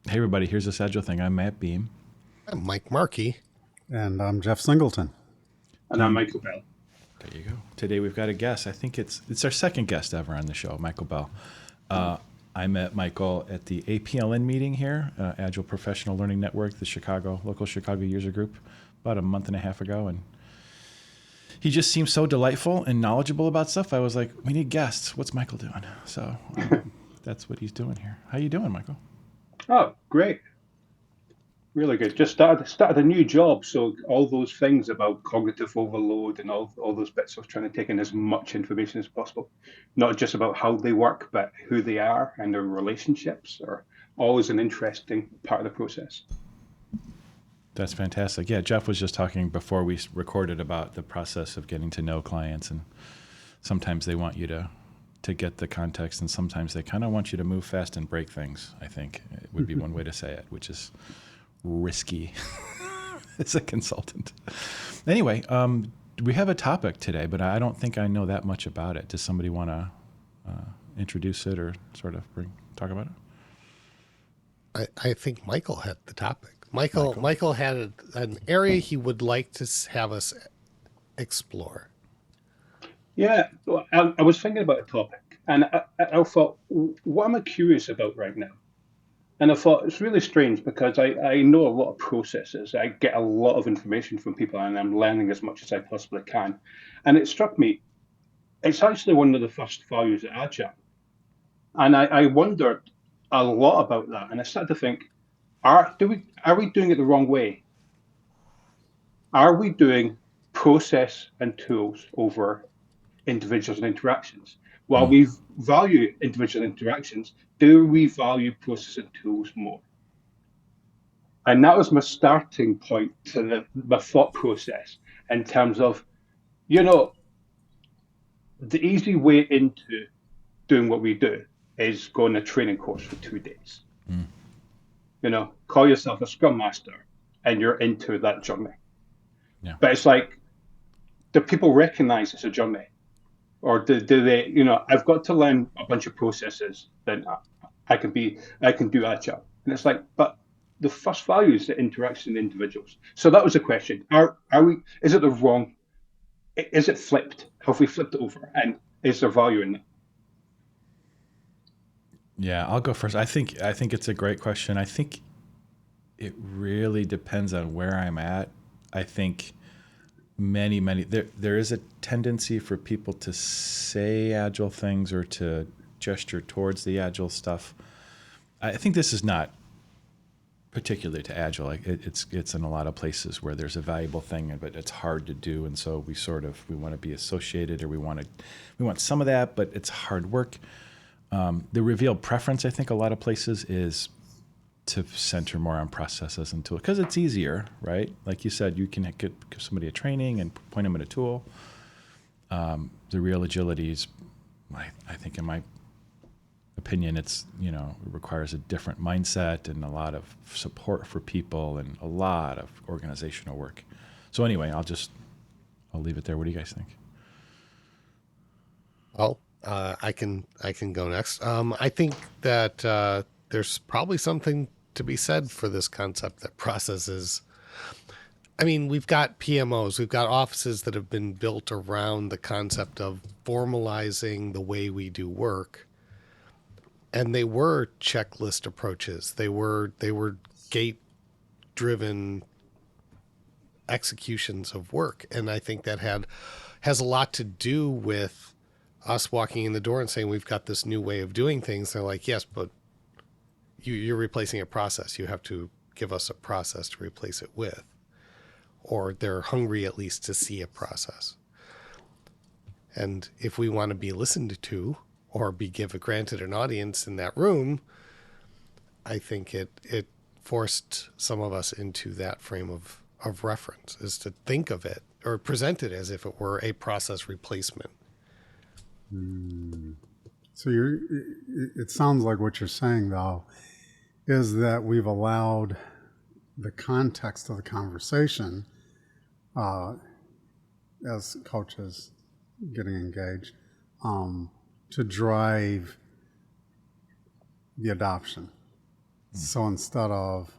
Hey everybody, here's this Agile thing. I'm Matt Beam. I'm Mike Markey. And I'm Jeff Singleton. And I'm Michael Bell. There you go. Today we've got a guest. I think it's our second guest ever on the show, Michael Bell. I met Michael at the APLN meeting here, Agile Professional Learning Network, the local Chicago user group, about a month and a half ago, and he just seems so delightful and knowledgeable about stuff. I was like, we need guests. What's Michael doing? So that's what he's doing here. How you doing, Michael? Oh, great. Really good. Just started a new job, so all those things about cognitive overload and all those bits of trying to take in as much information as possible, not just about how they work, but who they are and their relationships are always an interesting part of the process. That's fantastic. Yeah, Jeff was just talking before we recorded about the process of getting to know clients, and sometimes they want you to get the context, and sometimes they kind of want you to move fast and break things, I think it would be one way to say it, which is risky as a consultant. Anyway, we have a topic today, but I don't think I know that much about it. Does somebody want to introduce it or sort of talk about I think Michael had the topic. Michael had an area he would like to have us explore. Yeah, well, I was thinking about a topic, and I thought, what am I curious about right now? And I thought it's really strange because I know a lot of processes. I get a lot of information from people and I'm learning as much as I possibly can. And it struck me, it's actually one of the first values at Agile. And I wondered a lot about that. And I started to think, are we doing it the wrong way? Are we doing process and tools over individuals and interactions? While we value individual interactions, do we value process and tools more? And that was my starting point to my thought process in terms of, the easy way into doing what we do is go on a training course for 2 days. Call yourself a Scrum Master and you're into that journey. Yeah. But it's like, do people recognize it's a journey? Or do they, I've got to learn a bunch of processes that I can do Agile. And it's like, but the first value is the interaction with individuals. So that was the question. Are we, is it flipped? Have we flipped it over? And is there value in that? Yeah, I'll go first. I think it's a great question. I think it really depends on where I'm at. I think there is a tendency for people to say Agile things or to gesture towards the Agile stuff. I think this is not particular to Agile. It's in a lot of places where there's a valuable thing, but it's hard to do, and so we want to be associated, or we want some of that, but it's hard work. The revealed preference, I think, a lot of places is to center more on processes and tools because it's easier, right? Like you said, you can give somebody a training and point them at a tool. The real agility is, I think, in my opinion, it requires a different mindset and a lot of support for people and a lot of organizational work. So anyway, I'll leave it there. What do you guys think? Well, I can go next. I think that there's probably something to be said for this concept that processes. I mean, we've got PMOs, we've got offices that have been built around the concept of formalizing the way we do work. And they were checklist approaches. They were gate-driven executions of work. And I think that has a lot to do with us walking in the door and saying, we've got this new way of doing things. They're like, yes, but you're replacing a process. You have to give us a process to replace it with. Or they're hungry at least to see a process. And if we want to be listened to or be granted an audience in that room, I think it forced some of us into that frame of reference, is to think of it or present it as if it were a process replacement. So it sounds like what you're saying, though, is that we've allowed the context of the conversation, as coaches getting engaged, to drive the adoption. So instead of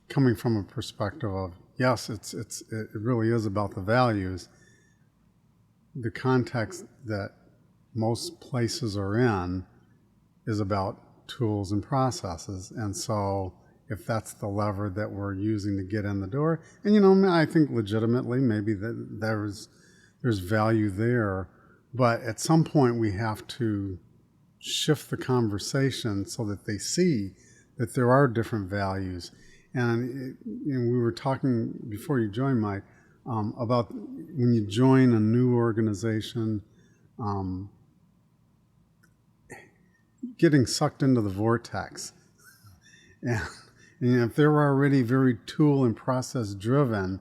coming from a perspective of, yes, it really is about the values, the context that most places are in is about tools and processes. And so if that's the lever that we're using to get in the door, and I think legitimately maybe that there's value there, but at some point we have to shift the conversation so that they see that there are different values. And we were talking before you joined, Mike, about when you join a new organization, getting sucked into the vortex. And, if they're already very tool and process driven,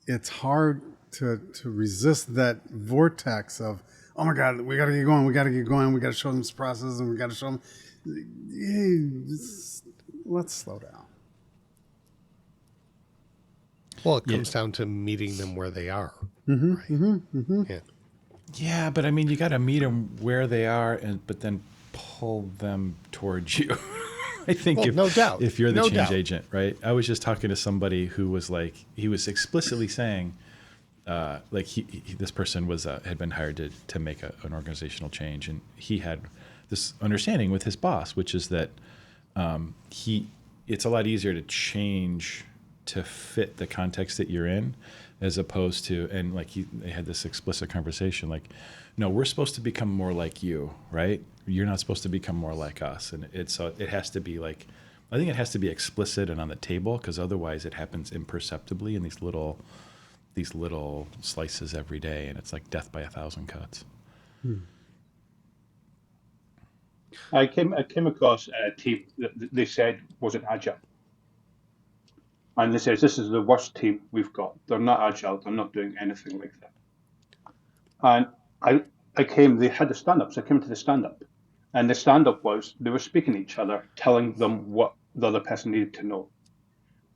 it's hard to resist that vortex of, oh my God, we got to get going, we got to show them this process, and we got to show them, hey, let's slow down. Well, it comes down to meeting them where they are. Right? Yeah. Yeah, but I mean, you got to meet them where they are, but then pull them towards you. I think no doubt. If you're the No change doubt. agent, right? I was just talking to somebody who was like, he was explicitly saying, this person was had been hired to make an organizational change, and he had this understanding with his boss, which is that it's a lot easier to change to fit the context that you're in, as opposed to, and like they had this explicit conversation, like, no, we're supposed to become more like you, right? You're not supposed to become more like us, and it has to be like, I think it has to be explicit and on the table, because otherwise it happens imperceptibly in these little slices every day, and it's like death by 1,000 cuts. I came across a team that they said wasn't agile. And they said, this is the worst team we've got. They're not agile. They're not doing anything like that. And they had the stand-up. So I came to the stand-up. And the stand-up was, they were speaking to each other, telling them what the other person needed to know.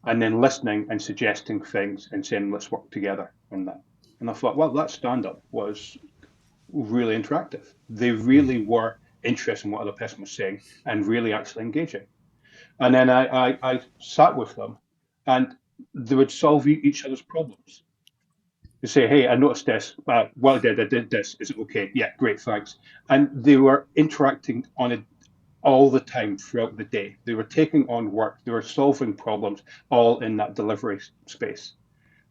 And then listening and suggesting things and saying, let's work together on that. And I thought, well, that stand-up was really interactive. They really were interested in what the other person was saying and really actually engaging. And then I sat with them, and they would solve each other's problems. They say, hey, I noticed this. Well, I did this. Is it okay? Yeah, great, thanks. And they were interacting on it all the time throughout the day. They were taking on work. They were solving problems all in that delivery space.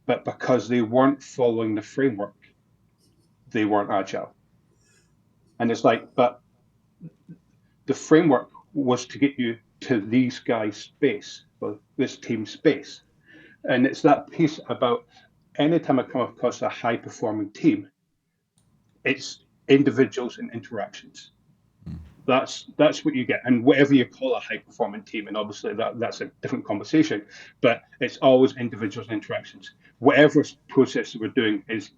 But because they weren't following the framework, they weren't agile. And it's like, but the framework was to get you to these guys' space, or this team space. And it's that piece about anytime I come across a high performing team, it's individuals and interactions. That's what you get. And whatever you call a high performing team, and obviously that's a different conversation, but it's always individuals and interactions. Whatever process that we're doing is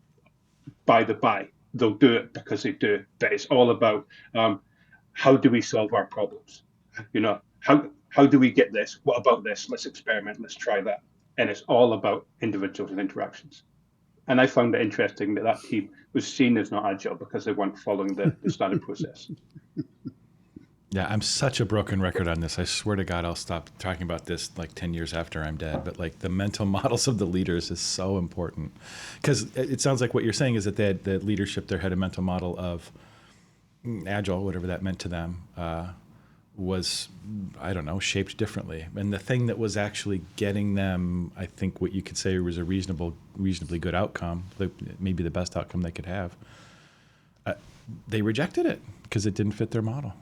by the by. They'll do it because they do, but it's all about how do we solve our problems? How do we get this? What about this? Let's experiment. Let's try that. And it's all about individuals and interactions. And I found it interesting that team was seen as not agile because they weren't following the standard process. Yeah, I'm such a broken record on this. I swear to God, I'll stop talking about this like 10 years after I'm dead. But like the mental models of the leaders is so important, because it sounds like what you're saying is that the leadership there had a mental model of agile, whatever that meant to them, was, I don't know, shaped differently. And the thing that was actually getting them, I think what you could say was a reasonably good outcome, maybe the best outcome they could have, they rejected it because it didn't fit their model.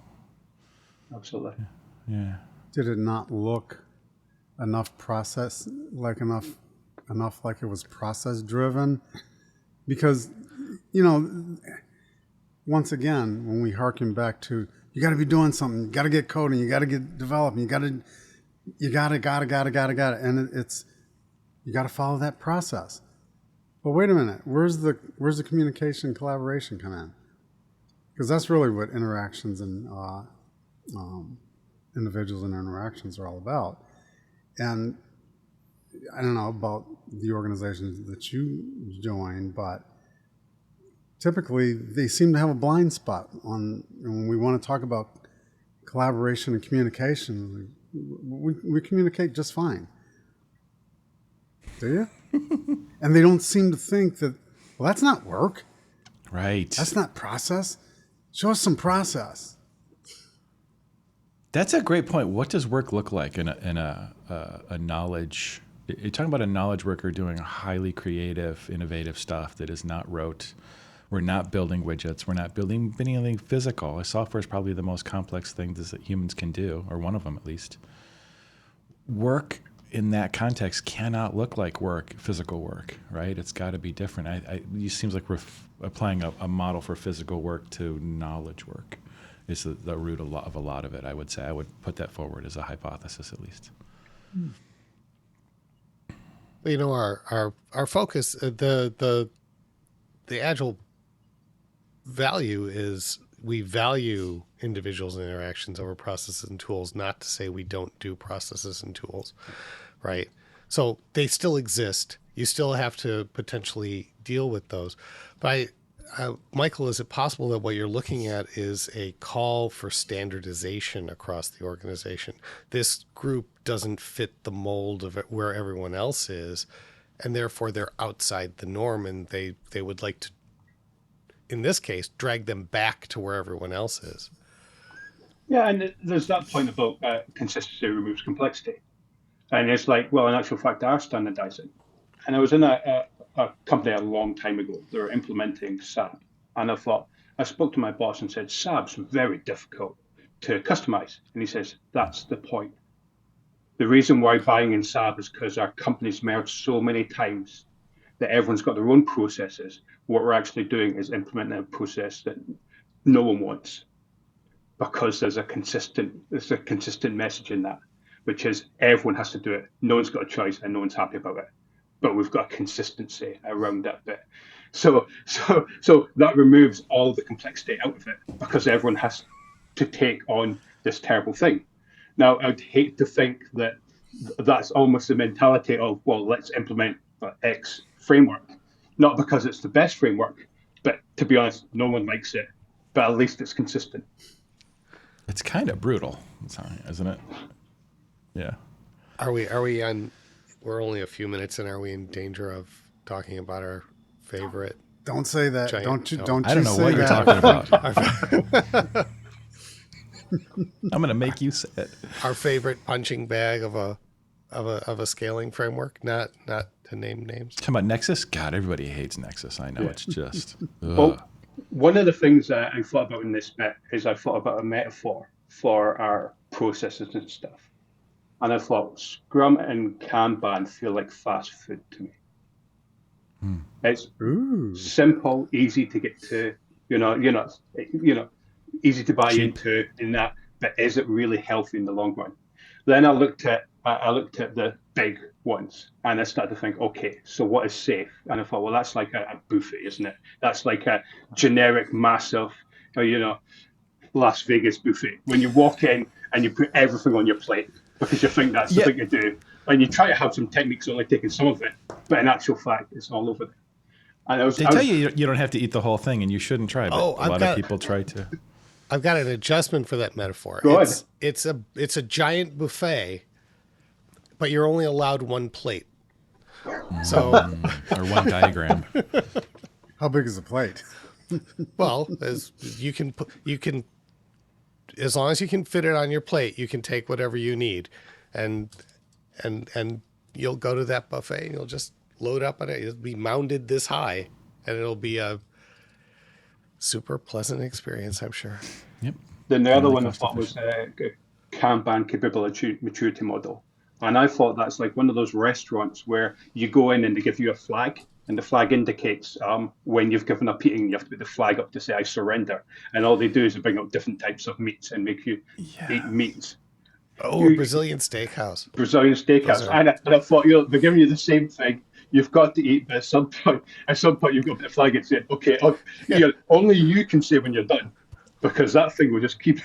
Absolutely. Yeah. Did it not look enough like it was process driven? Because, once again, when we harken back to, you got to be doing something, you got to get coding, you got to get developing, you got to, and it's, you got to follow that process. But wait a minute, where's the communication and collaboration come in? Because that's really what interactions and individuals and interactions are all about. And I don't know about the organizations that you joined, but typically they seem to have a blind spot on when we want to talk about collaboration and communication, we communicate just fine. Do you? And they don't seem to think that, well, that's not work. Right. That's not process. Show us some process. That's a great point. What does work look like in a knowledge? You're talking about a knowledge worker doing highly creative, innovative stuff that is not rote. We're not building widgets. We're not building anything physical. Software is probably the most complex thing that humans can do, or one of them at least. Work in that context cannot look like work, physical work, right? It's got to be different. It seems like we're applying a model for physical work to knowledge work. Is the root of a lot of it, I would say. I would put that forward as a hypothesis, at least. You know, our focus, the Agile value is we value individuals and interactions over processes and tools, not to say we don't do processes and tools, right? So they still exist. You still have to potentially deal with those. But Michael, is it possible that what you're looking at is a call for standardization across the organization? This group doesn't fit the mold of where everyone else is, and therefore they're outside the norm, and they would like to, in this case, drag them back to where everyone else is. Yeah, and there's that point about consistency removes complexity. And it's like, well, in actual fact, they are standardizing. And I was in a company a long time ago. They were implementing SAP. And I spoke to my boss and said, SAP's very difficult to customize. And he says, that's the point. The reason why buying in SAP is because our company's merged so many times that everyone's got their own processes. What we're actually doing is implementing a process that no one wants, because there's a consistent message in that, which is everyone has to do it. No one's got a choice and no one's happy about it. But we've got consistency around that bit. So that removes all the complexity out of it, because everyone has to take on this terrible thing. Now, I'd hate to think that that's almost the mentality of, well, let's implement X framework. Not because it's the best framework, but to be honest, no one likes it. But at least it's consistent. It's kind of brutal, isn't it? Yeah. Are we on? We're only a few minutes in. Are we in danger of talking about our favorite? Don't say that. Giant, don't you? no. Don't I don't you know say what you're that. talking about. I'm going to make you say it. Our favorite punching bag of a scaling framework. Not to name names. Talking about Nexus? God, everybody hates Nexus. I know. It's just. Well, one of the things that I thought about in this bit is I thought about a metaphor for our processes and stuff. And I thought Scrum and Kanban feel like fast food to me. It's simple, easy to get to, easy to buy into in that, but is it really healthy in the long run? Then I looked at the big ones and I started to think, okay, so what is safe? And I thought, well, that's like a buffet, isn't it? That's like a generic, massive, Las Vegas buffet. When you walk in and you put everything on your plate because you think that's the thing to do. And you try to have some techniques only taking some of it, but in actual fact, it's all over there. And they tell you don't have to eat the whole thing, and you shouldn't try, but a lot of people try to. I've got an adjustment for that metaphor. Go ahead. It's a giant buffet, but you're only allowed one plate. So or one diagram. How big is the plate? Well, as long as you can fit it on your plate, you can take whatever you need, and you'll go to that buffet and you'll just load up on it. It'll be mounded this high, and it'll be a super pleasant experience, I'm sure. Yep. Then the other one I thought was Kanban capability maturity model. And I thought that's like one of those restaurants where you go in and they give you a flag, and the flag indicates when you've given up eating, you have to put the flag up to say, I surrender. And all they do is bring up different types of meats and make you eat meats. Oh, Brazilian steakhouse. And I thought, they're giving you the same thing. You've got to eat, but at some point you've got to put the flag and say, okay, only you can say when you're done, because that thing will just keep.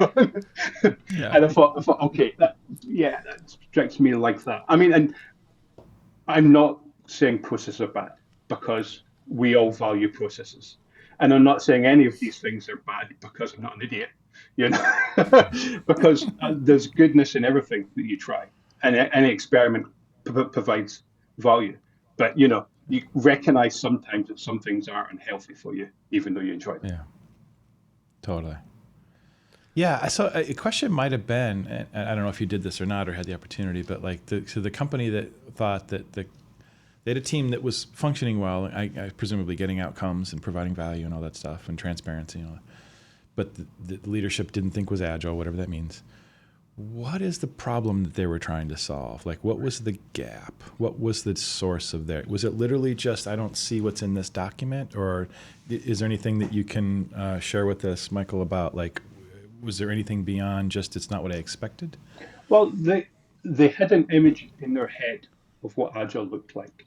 And I thought, okay, that strikes me like that. I mean, and I'm not saying processes are bad, because we all value processes. And I'm not saying any of these things are bad because I'm not an idiot, you know, because there's goodness in everything that you try, and any experiment provides value. But you know, you recognize sometimes that some things are unhealthy for you, even though you enjoy them. Yeah, totally. Yeah, so a question might have been, and I don't know if you did this or not or had the opportunity, but like so the company that thought that they had a team that was functioning well, I presumably getting outcomes and providing value and all that stuff and transparency and all that, but the leadership didn't think was agile, whatever that means. What is the problem that they were trying to solve? Like, what was the gap? What was the source of their? Was it literally just, I don't see what's in this document? Or is there anything that you can share with us, Michael, about, like, was there anything beyond just it's not what I expected? Well, they had an image in their head of what agile looked like.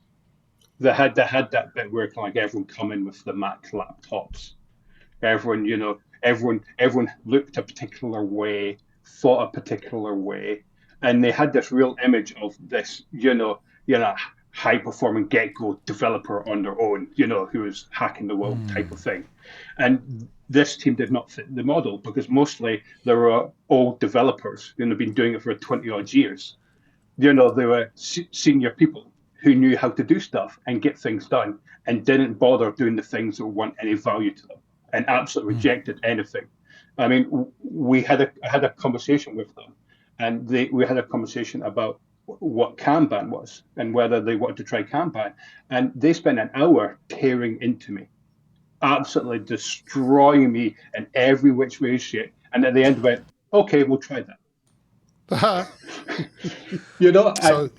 They had that bit where kind of like everyone coming with the Mac laptops. Everyone, you know, everyone looked a particular way, thought a particular way, and they had this real image of this, high performing get go developer on their own, you know, who was hacking the world type of thing. And this team did not fit the model because mostly they were old developers who had been doing it for 20 odd years. You know, they were senior people who knew how to do stuff and get things done and didn't bother doing the things that weren't any value to them and absolutely rejected anything. I mean, I had a conversation with them, and we had a conversation about what Kanban was and whether they wanted to try Kanban, and they spent an hour tearing into me, absolutely destroying me in every which way shape, and at the end went, "Okay, we'll try that." You know, So,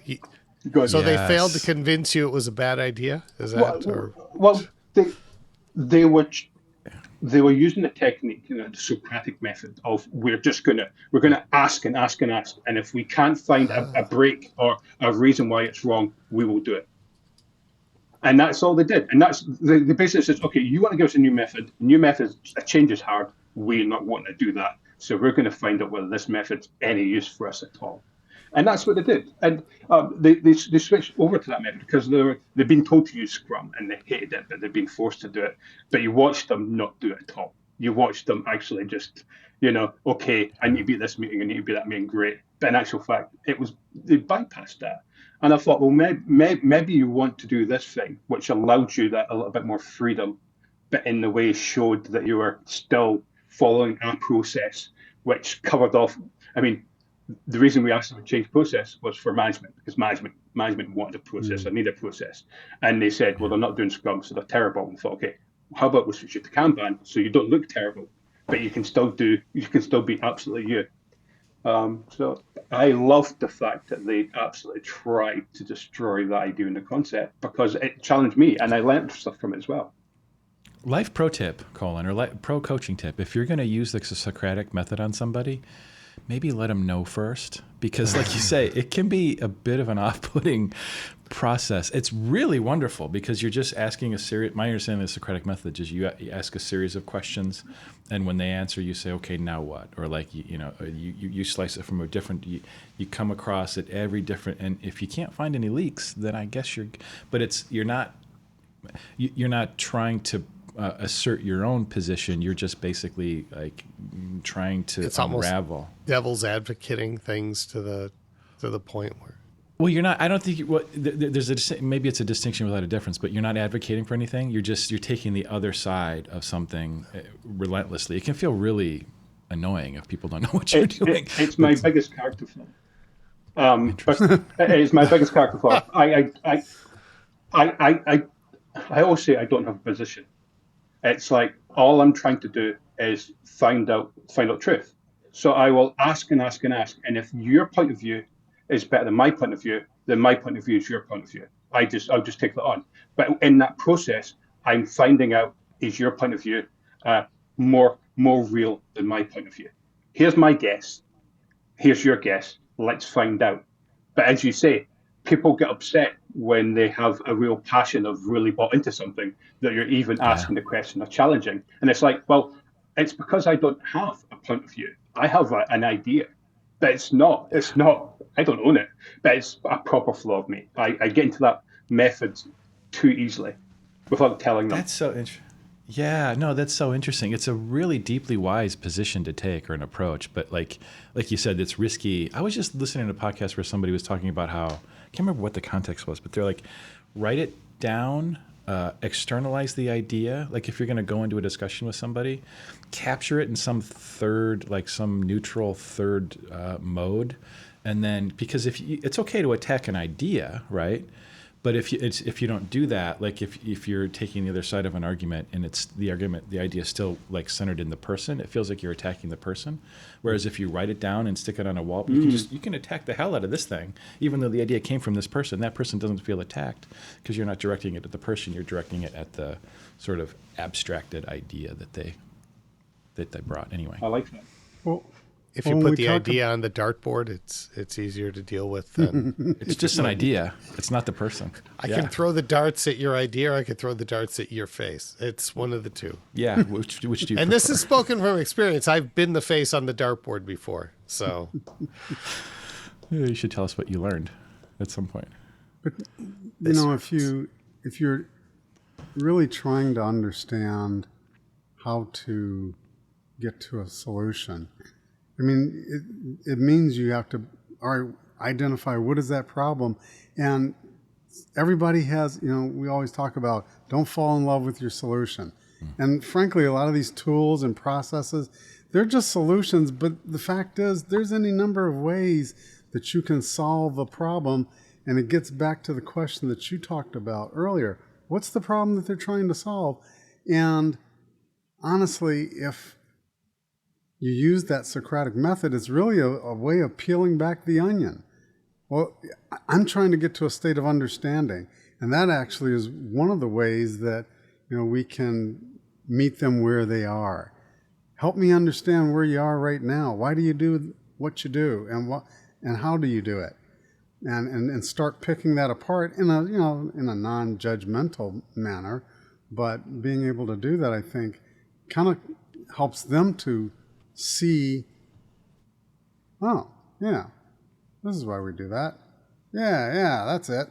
good. so they failed to Yes. convince you it was a bad idea. Is that or? Well, they were they were using the technique, you know, the Socratic method of we're gonna ask and ask and ask, and if we can't find a break or a reason why it's wrong, we will do it. And that's all they did. And that's the business says, okay, you want to give us a new method, a change is hard. We're not wanting to do that. So we're going to find out whether this method's any use for us at all. And that's what they did. And they switched over to that method because they've been told to use Scrum and they hated it, but they've been forced to do it. But you watched them not do it at all. You watched them actually just, you know, okay, I need to be at this meeting, I need to be at that meeting, great. But in actual fact, they bypassed that. And I thought, well, maybe you want to do this thing, which allowed you that a little bit more freedom, but in the way showed that you were still following a process, which covered off. I mean, the reason we asked them to change process was for management, because management wanted a process, I need a process. And they said, well, they're not doing Scrum, so they're terrible. And I thought, okay, how about we switch it to Kanban so you don't look terrible, but you can still be absolutely you. So I loved the fact that they absolutely tried to destroy that idea and the concept because it challenged me and I learned stuff from it as well. Life pro tip, Colin, or pro coaching tip. If you're going to use the Socratic method on somebody, maybe let them know first. Because like you say, it can be a bit of an off-putting process. It's really wonderful because you're just asking my understanding of the Socratic method is you ask a series of questions, and when they answer, you say, okay, now what? Or like, you slice it from a different, you come across it every different, and if you can't find any leaks, then I guess you're not trying to assert your own position. You're just basically like trying to It's unravel. Almost devil's advocating things to the point where. Well, you're not. I don't think. There's maybe it's a distinction without a difference, but you're not advocating for anything. You're taking the other side of something relentlessly. It can feel really annoying if people don't know what you're doing. It's my biggest character flaw. It is my biggest character flaw. I always say I don't have a position. It's like all I'm trying to do is find out truth. So I will ask and ask and ask, and if your point of view is better than my point of view, then my point of view is your point of view. I'll just take that on. But in that process, I'm finding out, is your point of view more real than my point of view? Here's my guess. Here's your guess. Let's find out. But as you say, people get upset when they have a real passion of really bought into something that you're even asking the question or challenging. And it's like, well, it's because I don't have a point of view. I have an idea, but it's not, I don't own it, but it's a proper flaw of me. I get into that method too easily without telling them. That's so interesting. Yeah, no, that's so interesting. It's a really deeply wise position to take or an approach, but like you said, it's risky. I was just listening to a podcast where somebody was talking about how I can't remember what the context was, but they're like, write it down, externalize the idea. Like if you're going to go into a discussion with somebody, capture it in some third, like some neutral third mode, and then because it's okay to attack an idea, right? But if you don't do that, like if you're taking the other side of an argument and it's the idea is still like centered in the person, it feels like you're attacking the person. Whereas if you write it down and stick it on a wall, you can attack the hell out of this thing, even though the idea came from this person. That person doesn't feel attacked because you're not directing it at the person. You're directing it at the sort of abstracted idea that they brought. Anyway, I like that. Well, If you when put we the talk idea on the dartboard, it's easier to deal with than it's just an idea. It's not the person. I can throw the darts at your idea, or I can throw the darts at your face. It's one of the two. Yeah, which do you And this prefer? is spoken from experience. I've been the face on the dartboard before, so Yeah, you should tell us what you learned at some point. you know, if you're really trying to understand how to get to a solution, I mean, it means you have to identify what is that problem. And everybody has, you know, we always talk about don't fall in love with your solution. And frankly, a lot of these tools and processes, they're just solutions. But the fact is, there's any number of ways that you can solve a problem. And it gets back to the question that you talked about earlier. What's the problem that they're trying to solve? And honestly, if you use that Socratic method, it's really a way of peeling back the onion. Well, I'm trying to get to a state of understanding, and that actually is one of the ways that, you know, we can meet them where they are. Help me understand where you are right now. Why do you do what you do, and how do you do it? And start picking that apart in a non-judgmental manner, but being able to do that, I think, kind of helps them to see, oh, yeah, this is why we do that. Yeah, that's it.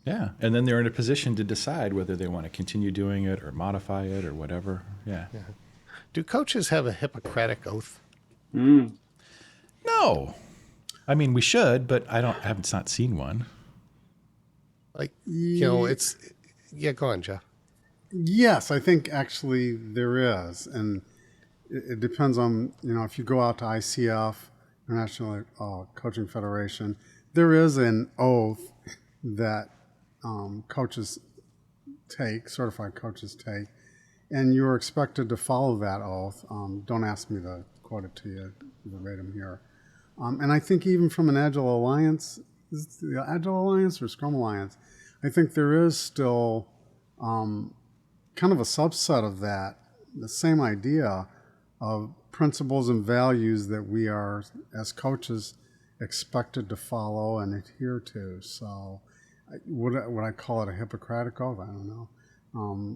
Yeah, and then they're in a position to decide whether they want to continue doing it or modify it or whatever. Yeah. do coaches have a Hippocratic oath? No, I mean we should, but I haven't not seen one. Like, you know, it's go on, Jeff. Yes, I think actually there is, and it depends on, you know, if you go out to ICF, International Coaching Federation, there is an oath that coaches take, certified coaches take, and you're expected to follow that oath. Don't ask me to quote it to you verbatim here. And I think even from an Agile Alliance, is it the Agile Alliance or Scrum Alliance, I think there is still kind of a subset of that, the same idea of principles and values that we are, as coaches, expected to follow and adhere to. So would I call it a Hippocratic oath? I don't know.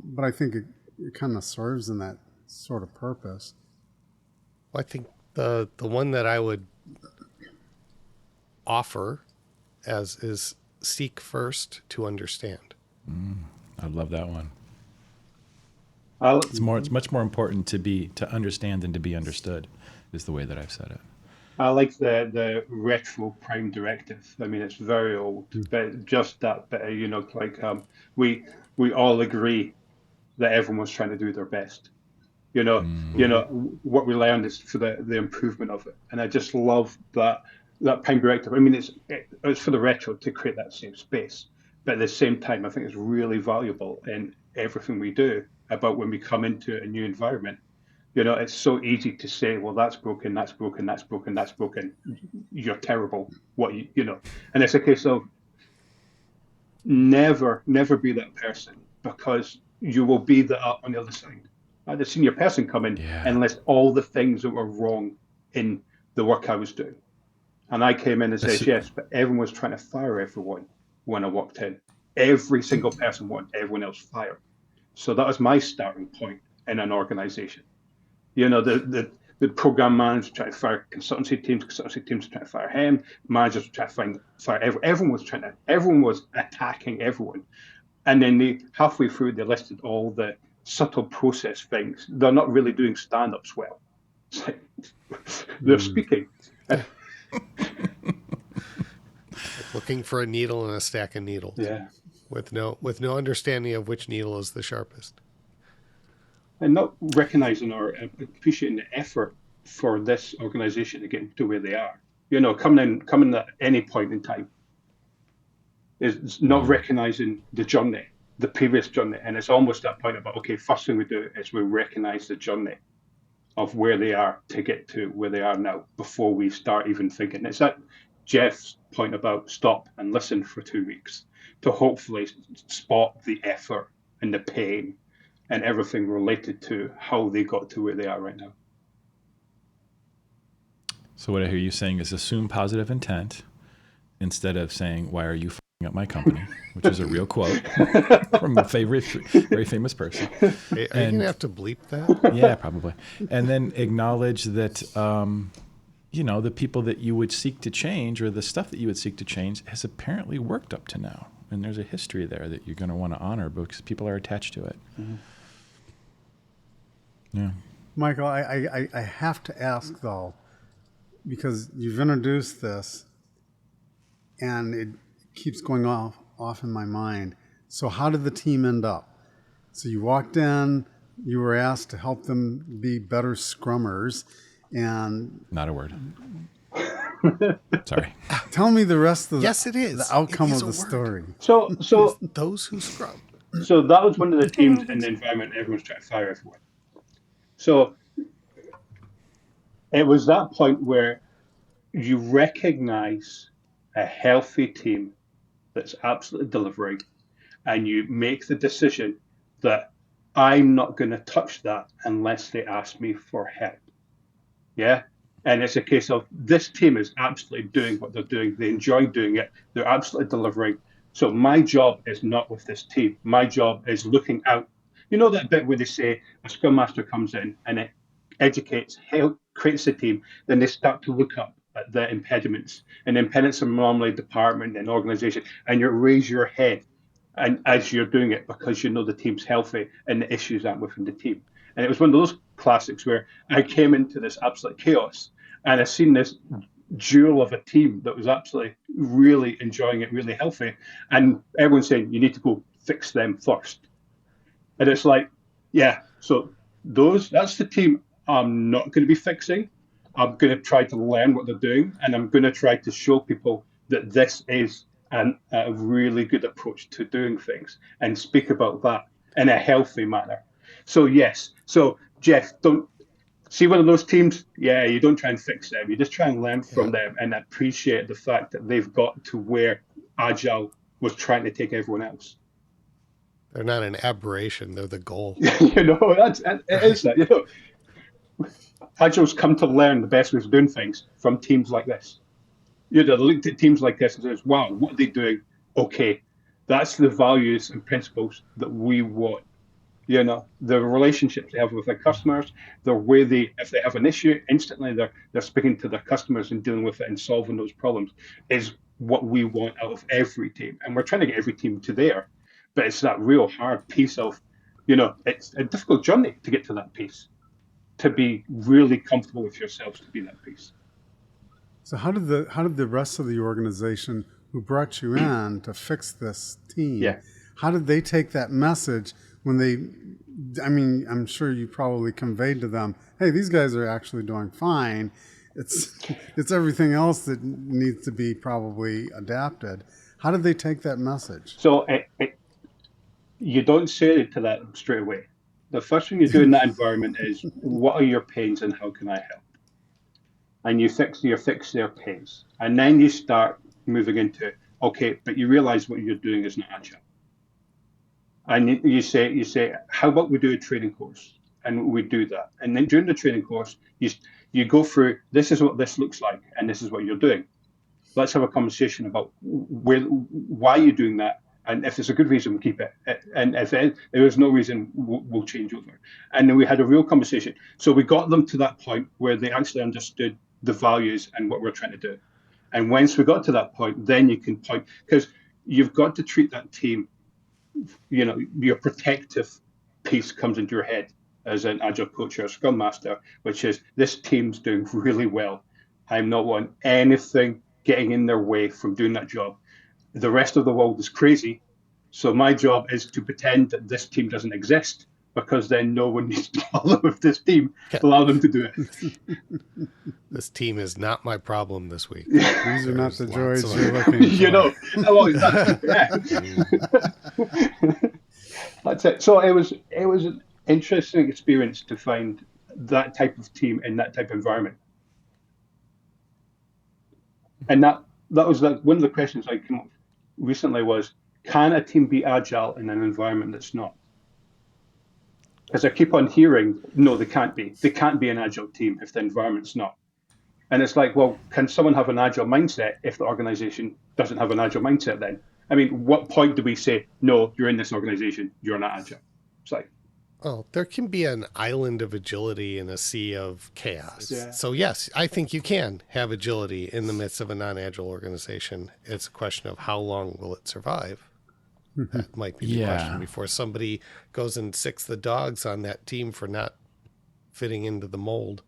But I think it kind of serves in that sort of purpose. Well, I think the one that I would offer is seek first to understand. I love that one. I'll, It's much more important to understand than to be understood, is the way that I've said it. I like the retro prime directive. I mean, it's very old, but just that bit, you know, like we all agree that everyone was trying to do their best. You know, what we learned is for the improvement of it, and I just love that prime directive. I mean, it's for the retro to create that same space, but at the same time, I think it's really valuable in everything we do about when we come into a new environment. You know, it's so easy to say, well, that's broken, that's broken, that's broken, that's broken. You're terrible. You know, and it's a case of never be that person, because you will be on the other side. I had a senior person come in and list all the things that were wrong in the work I was doing. And I came in and said, yes, but everyone was trying to fire everyone when I walked in. Every single person wanted everyone else fired. So that was my starting point in an organization. You know, the program managers trying to fire consultancy teams trying to fire him, managers were trying to fire everyone was attacking everyone. And then halfway through they listed all the subtle process things. They're not really doing stand-ups well. It's like, they're speaking. Looking for a needle in a stack of needles. Yeah. With no understanding of which needle is the sharpest. And not recognizing or appreciating the effort for this organization to get to where they are. Coming at any point in time is not recognizing the journey, the previous journey. And it's almost that point about, okay, first thing we do is we recognize the journey of where they are to get to where they are now before we start even thinking. It's that Jeff's point about stop and listen for 2 weeks to hopefully spot the effort and the pain and everything related to how they got to where they are right now. So what I hear you saying is assume positive intent instead of saying, why are you f***ing up my company? Which is a real quote from a very famous person. Are you going to have to bleep that? Yeah, probably. And then acknowledge that, the people that you would seek to change or the stuff that you would seek to change has apparently worked up to now. And there's a history there that you're going to want to honor because people are attached to it. Mm-hmm. Yeah. Michael, I have to ask, though, because you've introduced this and it keeps going off in my mind. So how did the team end up? So you walked in, you were asked to help them be better scrummers, and... Not a word. Sorry. Tell me the rest of Yes, it is. the outcome It is of a the word. story. So Those who scrub. So that was one of the teams in the environment everyone's trying to fire everyone. So it was that point where you recognize a healthy team that's absolutely delivering, and you make the decision that I'm not going to touch that unless they ask me for help. Yeah. And it's a case of this team is absolutely doing what they're doing. They enjoy doing it. They're absolutely delivering. So my job is not with this team. My job is looking out. You know that bit where they say a scrum master comes in and it educates, creates a team, then they start to look up at the impediments. And impediments are normally department and organization, and you raise your head and as you're doing it because you know the team's healthy and the issues aren't within the team. And it was one of those classics where I came into this absolute chaos and I seen this jewel of a team that was absolutely really enjoying it, really healthy. And everyone's saying, you need to go fix them first. And it's like, yeah, so that's the team I'm not going to be fixing. I'm going to try to learn what they're doing, and I'm going to try to show people that this is a really good approach to doing things and speak about that in a healthy manner. So, yes. So, Jeff, don't see one of those teams. Yeah, you don't try and fix them. You just try and learn from them and appreciate the fact that they've got to where Agile was trying to take everyone else. They're not an aberration. They're the goal. It is that. Agile's come to learn the best ways of doing things from teams like this. They looked at teams like this and says, wow, what are they doing? Okay, that's the values and principles that we want. The relationships they have with their customers, the way if they have an issue, instantly they're speaking to their customers and dealing with it and solving those problems is what we want out of every team. And we're trying to get every team to there, but it's that real hard piece of, it's a difficult journey to get to that piece, to be really comfortable with yourselves to be that piece. So how did the rest of the organization who brought you in to fix this team, how did they take that message when I'm sure you probably conveyed to them, hey, these guys are actually doing fine. It's everything else that needs to be probably adapted. How did they take that message? So you don't say it to them straight away. The first thing you do in that environment is, what are your pains and how can I help? And you fix their pains. And then you start moving into, okay, but you realize what you're doing is not agile. And you say, how about we do a training course? And we do that. And then during the training course, you go through, this is what this looks like, and this is what you're doing. Let's have a conversation about why you're doing that. And if there's a good reason, we'll keep it. And if there is no reason, we'll change over. And then we had a real conversation. So we got them to that point where they actually understood the values and what we're trying to do. And once we got to that point, then you can point, because you've got to treat that team, you're protective piece comes into your head as an agile coach or a scrum master, which is this team's doing really well. I'm not wanting anything getting in their way from doing that job. The rest of the world is crazy. So my job is to pretend that this team doesn't exist, because then no one needs to bother with this team. Allow them to do it. This team is not my problem this week. These are not the There's lots droids of you're them. looking for. You know, well, that's it. So it was an interesting experience to find that type of team in that type of environment, and that was like one of the questions I came up with recently was, can a team be agile in an environment that's not? Because I keep on hearing, no, they can't be. They can't be an agile team if the environment's not. And it's like, well, can someone have an agile mindset if the organization doesn't have an agile mindset then? I mean, what point do we say, no, you're in this organization, you're not agile? It's like, Well, there can be an island of agility in a sea of chaos. Yeah. So yes, I think you can have agility in the midst of a non-agile organization. It's a question of how long will it survive. That might be the Yeah. question before somebody goes and sicks the dogs on that team for not fitting into the mold.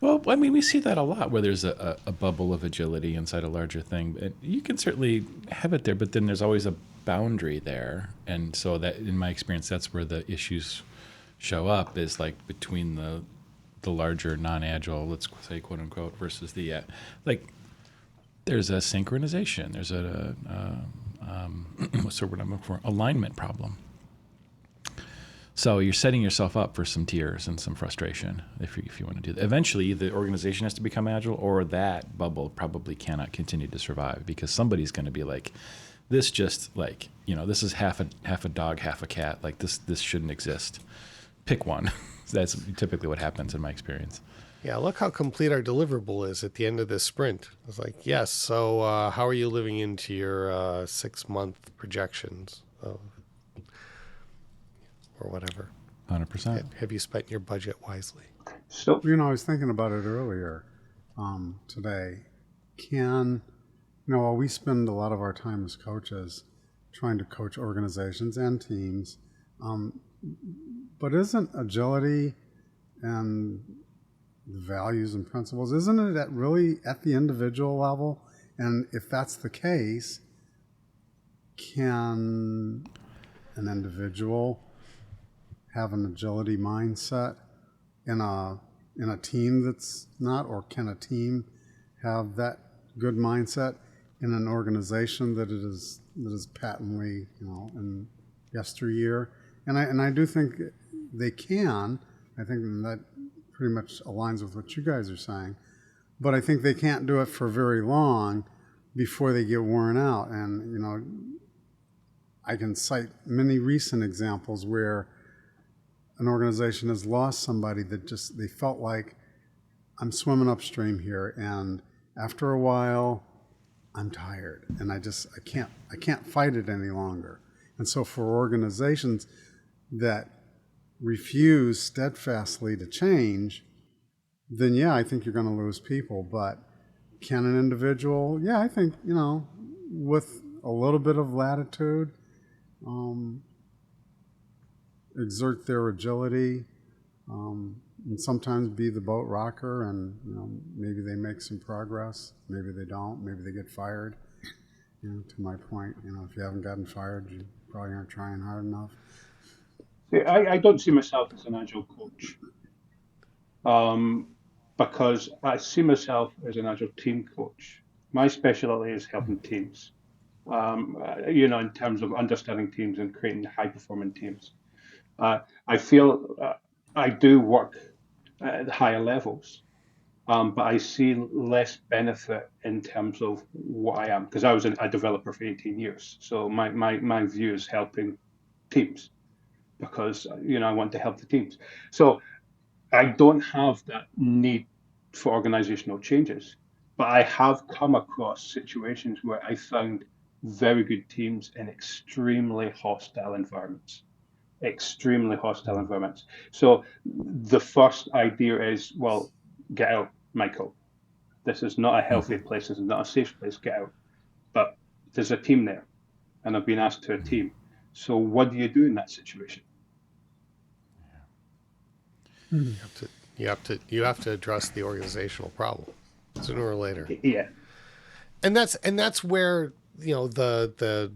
Well, I mean, we see that a lot where there's a bubble of agility inside a larger thing. And you can certainly have it there, but then there's always a boundary there. And so that, in my experience, that's where the issues show up, is like between the larger non-agile, let's say, quote unquote, versus the, like, there's a synchronization. There's what's the word I'm looking for? Alignment problem. So you're setting yourself up for some tears and some frustration if you want to do that. Eventually, the organization has to become agile, or that bubble probably cannot continue to survive, because somebody's going to be like, this just, like, this is half a dog, half a cat. Like, this shouldn't exist. Pick one. That's typically what happens in my experience. Yeah, look how complete our deliverable is at the end of this sprint. It's like, yes, so how are you living into your 6-month projections? Or whatever. 100%. Have you spent your budget wisely? so I was thinking about it earlier today. While we spend a lot of our time as coaches trying to coach organizations and teams, but isn't agility and the values and principles, isn't it really at the individual level? And if that's the case, can an individual have an agility mindset in a team that's not, or can a team have that good mindset in an organization that is patently, in yesteryear? And I do think they can. I think that pretty much aligns with what you guys are saying. But I think they can't do it for very long before they get worn out. And, I can cite many recent examples where an organization has lost somebody that they felt like, I'm swimming upstream here, and after a while I'm tired and I can't fight it any longer. And so for organizations that refuse steadfastly to change, then I think you're going to lose people. But can an individual, I think, with a little bit of latitude, exert their agility, and sometimes be the boat rocker, and maybe they make some progress, maybe they don't, maybe they get fired. To my point, if you haven't gotten fired, you probably aren't trying hard enough. I don't see myself as an agile coach, because I see myself as an agile team coach. My specialty is helping teams, in terms of understanding teams and creating high-performing teams. I feel I do work at higher levels, but I see less benefit in terms of what I am, because I was a developer for 18 years. So my view is helping teams, because I want to help the teams. So I don't have that need for organizational changes, but I have come across situations where I found very good teams in extremely hostile environments. So the first idea is, well, get out, Michael. This is not a healthy place. This is not a safe place. Get out. But there's a team there, and I've been asked to a team. So what do you do in that situation? You have to address the organizational problem sooner or later. Yeah. And that's where, the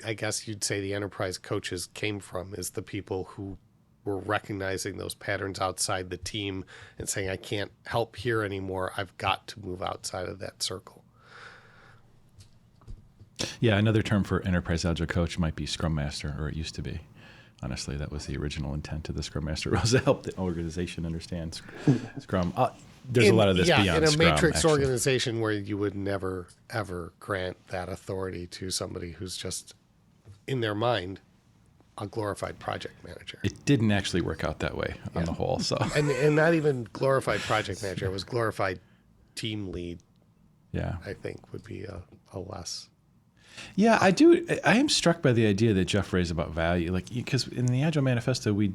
I guess you'd say the enterprise coaches came from, is the people who were recognizing those patterns outside the team and saying, I can't help here anymore. I've got to move outside of that circle. Yeah, another term for enterprise agile coach might be Scrum Master, or it used to be. Honestly, that was the original intent of the Scrum Master, was to help the organization understand Scrum. There's a lot of this beyond in a Scrum, matrix actually. organization where you would never, ever grant that authority to somebody who's just, in their mind, a glorified project manager. It didn't actually work out that way on the whole. So And not even glorified project manager. It was glorified team lead, yeah, I think, would be a less. yeah, I do. I am struck by the idea that Jeff raised about value, like, because in the Agile Manifesto we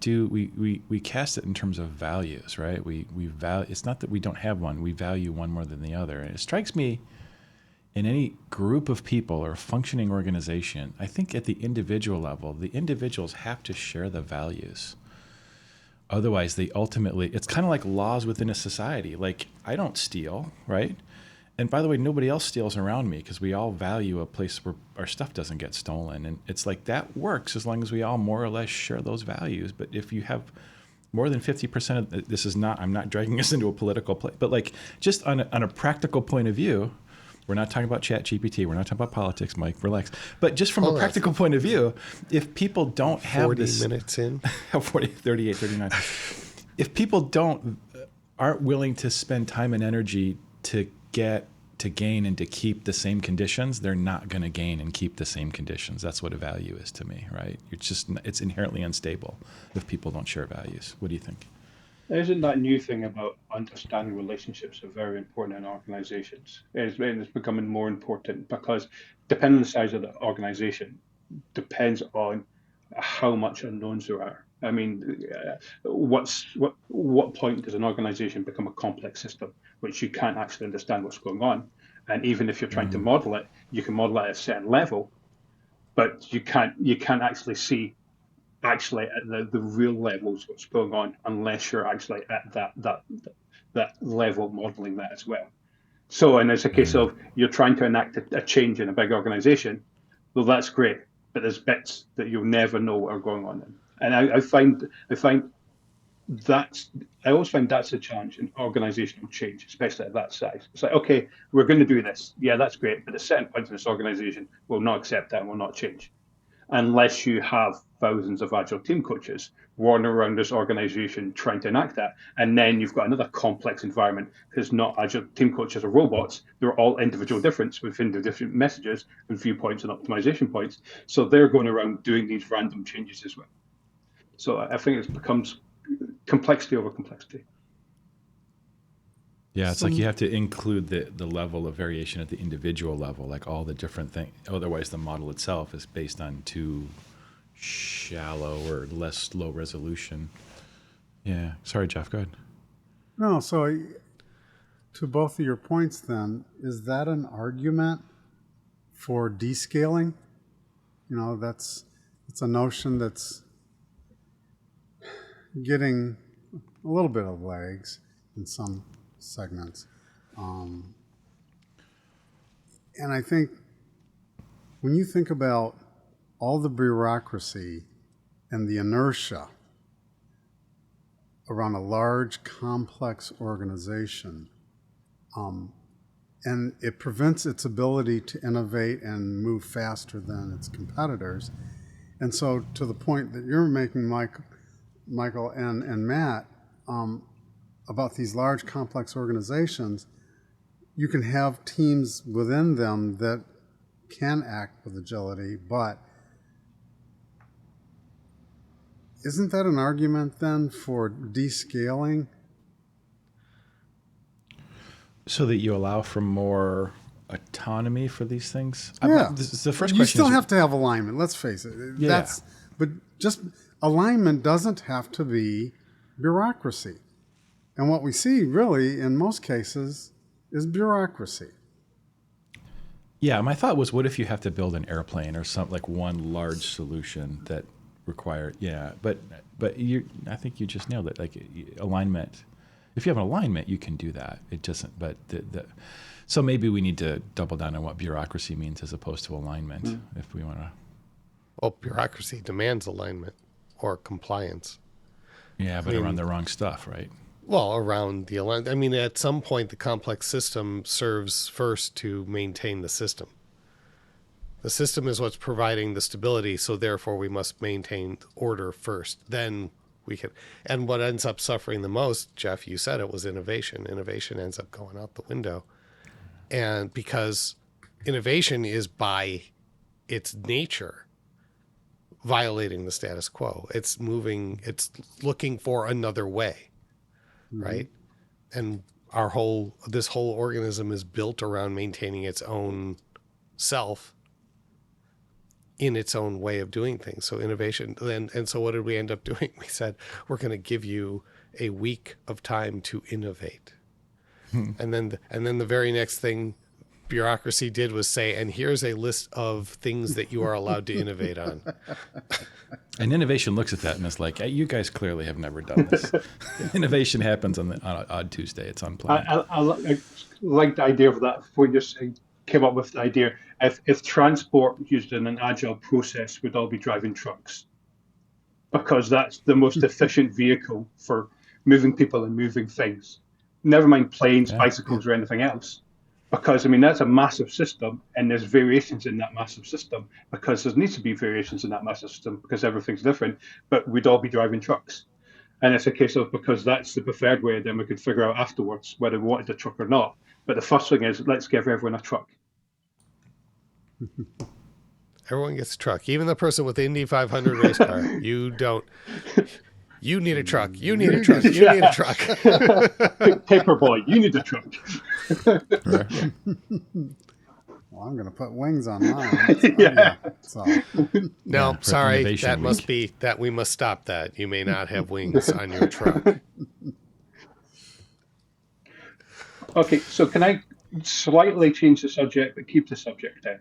cast it in terms of values, right? We value. It's not that we don't have one; we value one more than the other. And it strikes me, in any group of people or functioning organization, I think at the individual level, the individuals have to share the values. Otherwise, it's kind of like laws within a society. Like, I don't steal, right? And by the way, nobody else steals around me because we all value a place where our stuff doesn't get stolen. And it's like that works as long as we all more or less share those values. But if you have more than 50% of this, I'm not dragging us into a political play, but like just on a practical point of view, we're not talking about ChatGPT. We're not talking about politics, Mike. Relax. But just from a practical point of view, if people don't have 40 this... 40 minutes in? 40, 38, 39. If people aren't willing to spend time and energy to gain and to keep the same conditions, they're not going to gain and keep the same conditions. That's what a value is to me, right? It's inherently unstable if people don't share values. What do you think? Isn't that new thing about understanding relationships are very important in organizations? It's becoming more important because depending on the size of the organization, depends on how much unknowns there are. I mean, what point does an organization become a complex system, which you can't actually understand what's going on? And even if you're trying to model it, you can model it at a certain level, but you can't actually see actually at the real levels what's going on unless you're actually at that level modeling that as well. So, and it's a case of you're trying to enact a change in a big organization. Well, that's great, but there's bits that you'll never know what are going on in. And I find I always find that's a challenge in organizational change, especially at that size. It's like, okay, we're going to do this. Yeah, that's great. But at certain points in this organization will not accept that and will not change unless you have thousands of agile team coaches wandering around this organization trying to enact that. And then you've got another complex environment because not agile team coaches are robots. They're all individual different within the different messages and viewpoints and optimization points. So they're going around doing these random changes as well. So I think it becomes complexity over complexity. Yeah, it's like you have to include the level of variation at the individual level, like all the different things. Otherwise, the model itself is based on too shallow or less low resolution. Yeah. Sorry, Jeff, go ahead. No, so to both of your points then, is that an argument for descaling? It's a notion that's getting a little bit of legs in some segments. And I think when you think about all the bureaucracy and the inertia around a large, complex organization, and it prevents its ability to innovate and move faster than its competitors. And so to the point that you're making, Michael and Matt, about these large, complex organizations, you can have teams within them that can act with agility, but isn't that an argument then for descaling? So that you allow for more autonomy for these things? Yeah. The first question you still have to have alignment, let's face it. Yeah. But just alignment doesn't have to be bureaucracy. And what we see really in most cases is bureaucracy. Yeah, my thought was, what if you have to build an airplane or something, like one large solution that require, yeah. But I think you just nailed it. Like alignment. If you have an alignment, you can do that. It doesn't. But so maybe we need to double down on what bureaucracy means as opposed to alignment, if we want to. Well, bureaucracy demands alignment or compliance. Yeah, but around the wrong stuff, right? Well, around the alignment. I mean, at some point, the complex system serves first to maintain the system. The system is what's providing the stability, so therefore we must maintain order first. Then we can. And what ends up suffering the most, Jeff, you said it, was innovation. Innovation ends up going out the window. And because innovation is by its nature violating the status quo. It's it's looking for another way, right? And this whole organism is built around maintaining its own self in its own way of doing things. So innovation, and so what did we end up doing? We said, we're going to give you a week of time to innovate. And then the very next thing bureaucracy did was say, and here's a list of things that you are allowed to innovate on. And innovation looks at that and is like, hey, you guys clearly have never done this. Innovation happens on an odd Tuesday. It's unplanned. I like the idea of that. Before you just came up with the idea, if transport used in an agile process, we'd all be driving trucks, because that's the most efficient vehicle for moving people and moving things. Never mind planes, bicycles, or anything else. Because, I mean, that's a massive system, and there's variations in that massive system, because there needs to be variations in that massive system because everything's different, but we'd all be driving trucks. And it's a case of, because that's the preferred way, then we could figure out afterwards whether we wanted a truck or not. But the first thing is, let's give everyone a truck. Everyone gets a truck, even the person with the Indy 500 race car. You don't. You need a truck. You need a truck. You need a truck. Paperboy, you need a truck. Well, I'm going to put wings on mine. So. No, sorry. Innovation Week. We must stop that. You may not have wings on your truck. Okay, so can I slightly change the subject but keep the subject in?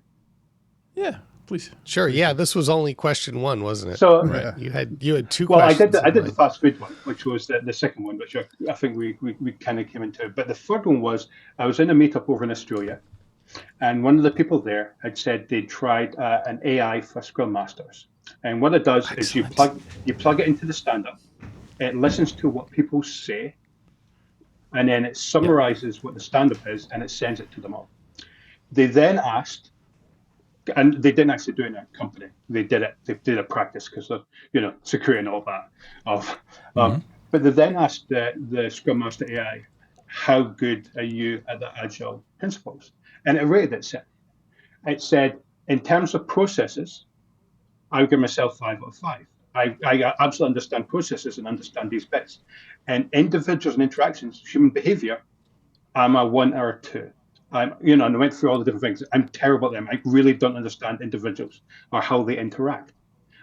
Yeah, please. Sure. Yeah, this was only question one, wasn't it? So you had two well, questions. I did the fast food one, which was the second one, which I think we kind of came into. But the third one was, I was in a meetup over in Australia, and one of the people there had said they'd tried an AI for Scrum Masters. And what it does is you plug it into the stand-up, it listens to what people say, and then it summarizes what the stand-up is, and it sends it to them all. They then asked, and they didn't actually do it in a company. They did a practice because of, security and all that. But they then asked the Scrum Master AI, how good are you at the agile principles? And it rated it. It said, in terms of processes, I would give myself 5 out of 5. I absolutely understand processes and understand these bits. And individuals and interactions, human behavior, I'm a 1 or a 2. And I went through all the different things. I'm terrible at them. I really don't understand individuals or how they interact.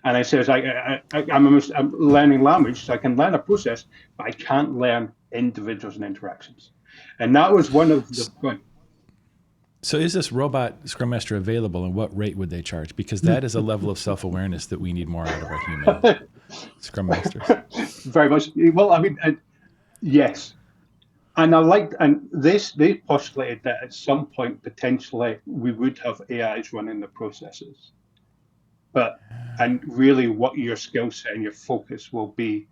And I says, I'm learning language, so I can learn a process, but I can't learn individuals and interactions. And that was one of the points. So is this robot Scrum Master available, and what rate would they charge? Because that is a level of self-awareness that we need more out of our human Scrum Masters. Very much. Well, I mean, yes. And they postulated that at some point, potentially, we would have AIs running the processes. And really what your skill set and your focus will be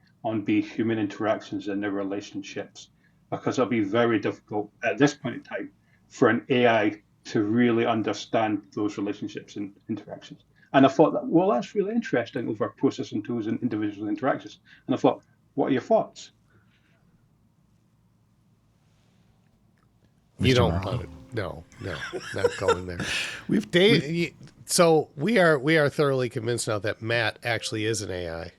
human interactions and their relationships, because it'll be very difficult at this point in time for an AI to really understand those relationships and interactions. And I thought that, well, that's really interesting over processing tools and individual interactions. And I thought, what are your thoughts? You don't want it. No, not going there. So we are thoroughly convinced now that Matt actually is an AI.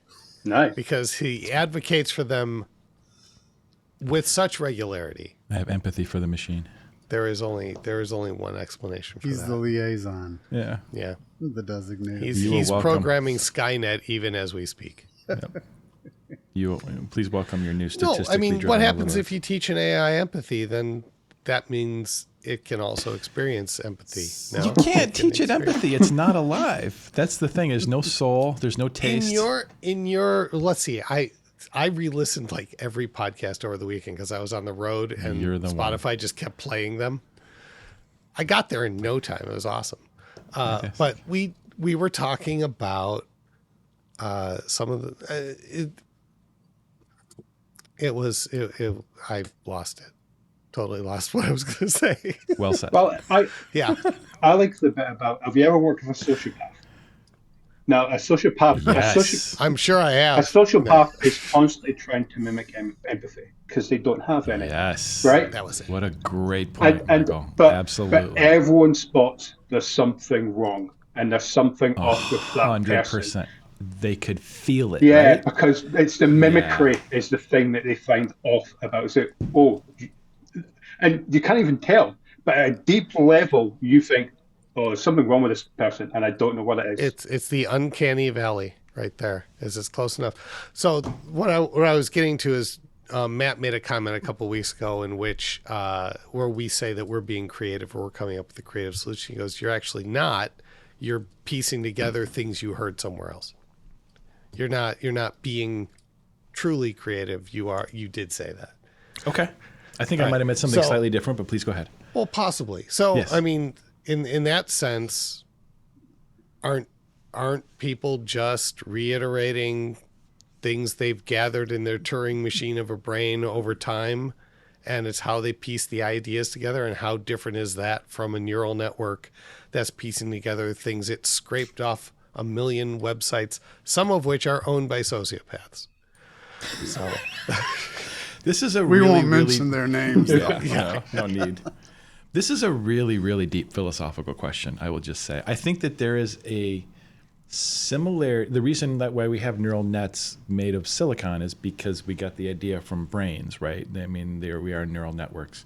Nice. Because he advocates for them with such regularity. I have empathy for the machine. There is only one explanation for that. He's the liaison. Yeah. Yeah. The designated. He's programming Skynet even as we speak. Yep. You please welcome your new statistically No, I mean, driven what happens alert. if you teach an AI empathy? Then that means it can also experience empathy. No? You can't It can teach it experience- empathy. It's not alive. That's the thing. There's no soul. There's no taste. In your let's see, I re-listened like every podcast over the weekend because I was on the road and You're the one. Spotify just kept playing them. I got there in no time. It was awesome. Okay. But we were talking about some of the I lost it. Totally lost what I was going to say. Well said. Well, Yeah. I like the bit about, have you ever worked with a sociopath? Now, a sociopath, Yes. I'm sure I a have. sociopath is constantly trying to mimic empathy because they don't have any. Yes. Right? That was it. What a great point, Michael. But Absolutely. everyone spots there's something wrong and there's something off with that person. 100%. They could feel it. Yeah, Right? because it's the mimicry is the thing that they find off about. So, and you can't even tell, but at a deep level, you think, oh, there's something wrong with this person, and I don't know what it is. It's the uncanny valley right there. Is it's close enough? So what I was getting to is Matt made a comment a couple weeks ago in which where we say that we're being creative or we're coming up with a creative solution. He goes, "You're actually not. You're piecing together things you heard somewhere else. You're not being truly creative. You did say that." Okay. I think I might have meant something slightly different, but please go ahead. Well, possibly. So, Yes. I mean, in that sense, aren't people just reiterating things they've gathered in their Turing machine of a brain over time, and it's how they piece the ideas together? And how different is that from a neural network that's piecing together things it scraped off a million websites, some of which are owned by sociopaths? So This is a We really, won't really mention their names. Yeah, no need. This is a really, really deep philosophical question, I will just say. I think that there is a similar, the reason that why we have neural nets made of silicon is because we got the idea from brains, right? I mean, there we are, neural networks.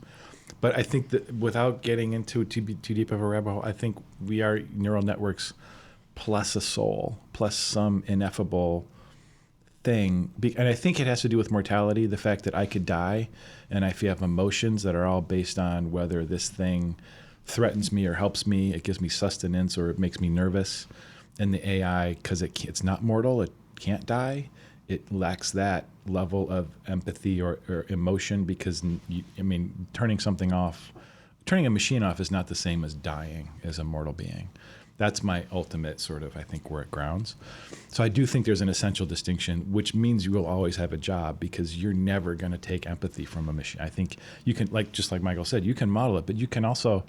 But I think that without getting into too deep of a rabbit hole, I think we are neural networks plus a soul, plus some ineffable thing. And I think it has to do with mortality, the fact that I could die, and if you have emotions that are all based on whether this thing threatens me or helps me, it gives me sustenance or it makes me nervous. And the AI, because it's not mortal, it can't die, it lacks that level of empathy or emotion because, turning a machine off is not the same as dying as a mortal being. That's my ultimate sort of, I think, where it grounds. So I do think there's an essential distinction, which means you will always have a job because you're never going to take empathy from a machine. I think you can, just like Michael said, you can model it, but you can also,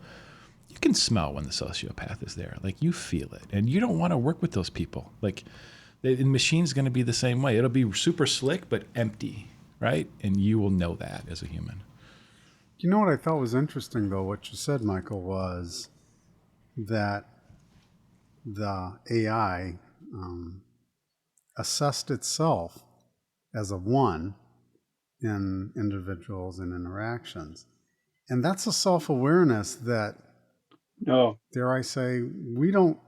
you can smell when the sociopath is there. Like, you feel it, and you don't want to work with those people. Like, the machine's going to be the same way. It'll be super slick, but empty, right? And you will know that as a human. You know what I thought was interesting, though, what you said, Michael, was that the AI assessed itself as a one in individuals and interactions. And that's a self-awareness that, No, dare I say, we don't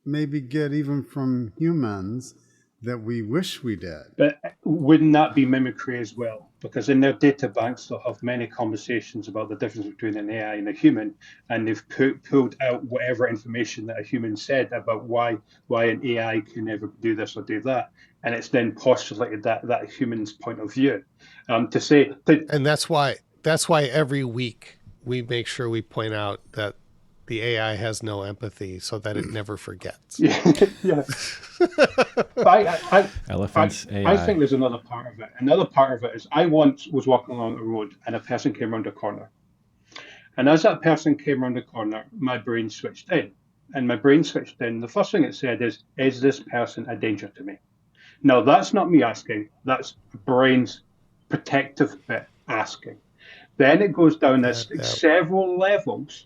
maybe get even from humans that we wish we did. but wouldn't that be mimicry as well? Because in their data banks, they'll have many conversations about the difference between an AI and a human, and they've pulled out whatever information that a human said about why an AI can never do this or do that, and it's then postulated that human's point of view to say that. And that's why every week we make sure we point out that the AI has no empathy so that it never forgets. Yeah. But Elephants, I AI. think there's another part of it. Another part of it is I once was walking along a road and a person came around a corner. And as that person came around the corner, my brain switched in. And my brain switched in. The first thing it said is this person a danger to me? Now, that's not me asking. That's brain's protective bit asking. Then it goes down this several levels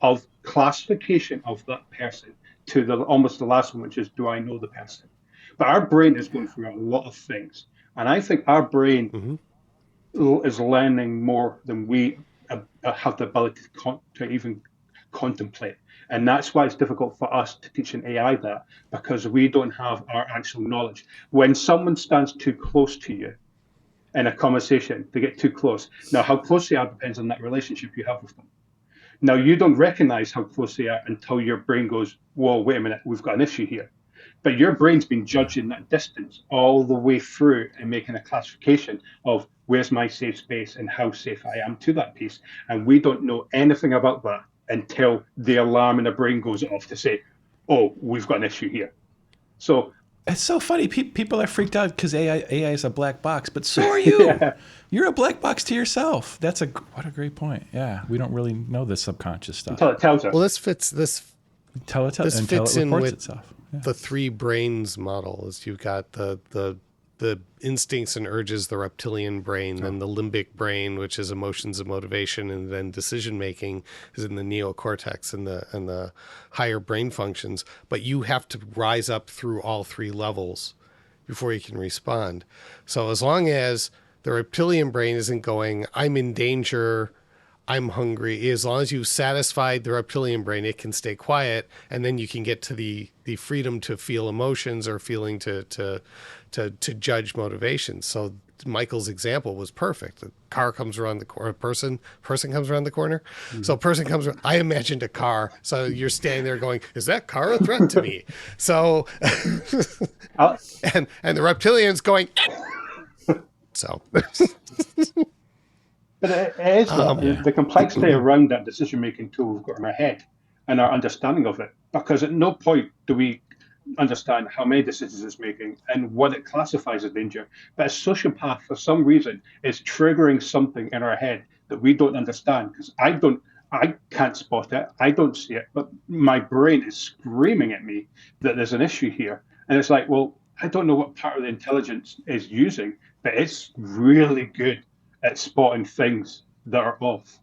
of classification of that person to almost the last one, which is, do I know the person? But our brain is going through a lot of things. And I think our brain is learning more than we have the ability to even contemplate. And that's why it's difficult for us to teach an AI that, because we don't have our actual knowledge. When someone stands too close to you in a conversation, they get too close. Now, how close they are depends on that relationship you have with them. Now, you don't recognize how close they are until your brain goes, whoa, wait a minute, we've got an issue here. But your brain's been judging that distance all the way through and making a classification of where's my safe space and how safe I am to that piece. And we don't know anything about that until the alarm in the brain goes off to say, oh, we've got an issue here. So It's so funny. People are freaked out because AI is a black box, but so are you. yeah, You're a black box to yourself. What a great point. Yeah, we don't really know the subconscious stuff until it tells us. Well, this fits until it this until fits it in reports with itself. Yeah. the three brains model. Is you've got the instincts and urges, the reptilian brain, then the limbic brain, which is emotions and motivation, and then decision making is in the neocortex and the higher brain functions. But you have to rise up through all three levels before you can respond. So as long as the reptilian brain isn't going, I'm in danger, I'm hungry, as long as you've satisfied the reptilian brain, it can stay quiet, and then you can get to the freedom to feel emotions or feeling to judge motivations. So Michael's example was perfect. The car comes around the corner, person comes around the corner. Mm-hmm. So person comes around, I imagined a car. So you're standing there going, is that car a threat to me? So and the reptilian's going so But it is the complexity around that decision-making tool we've got in our head and our understanding of it. Because at no point do we understand how many decisions it's making and what it classifies as danger. But a sociopath, for some reason, is triggering something in our head that we don't understand. Because I can't spot it. I don't see it. But my brain is screaming at me that there's an issue here. And it's like, well, I don't know what part of the intelligence is using, but it's really good at spotting things that are off,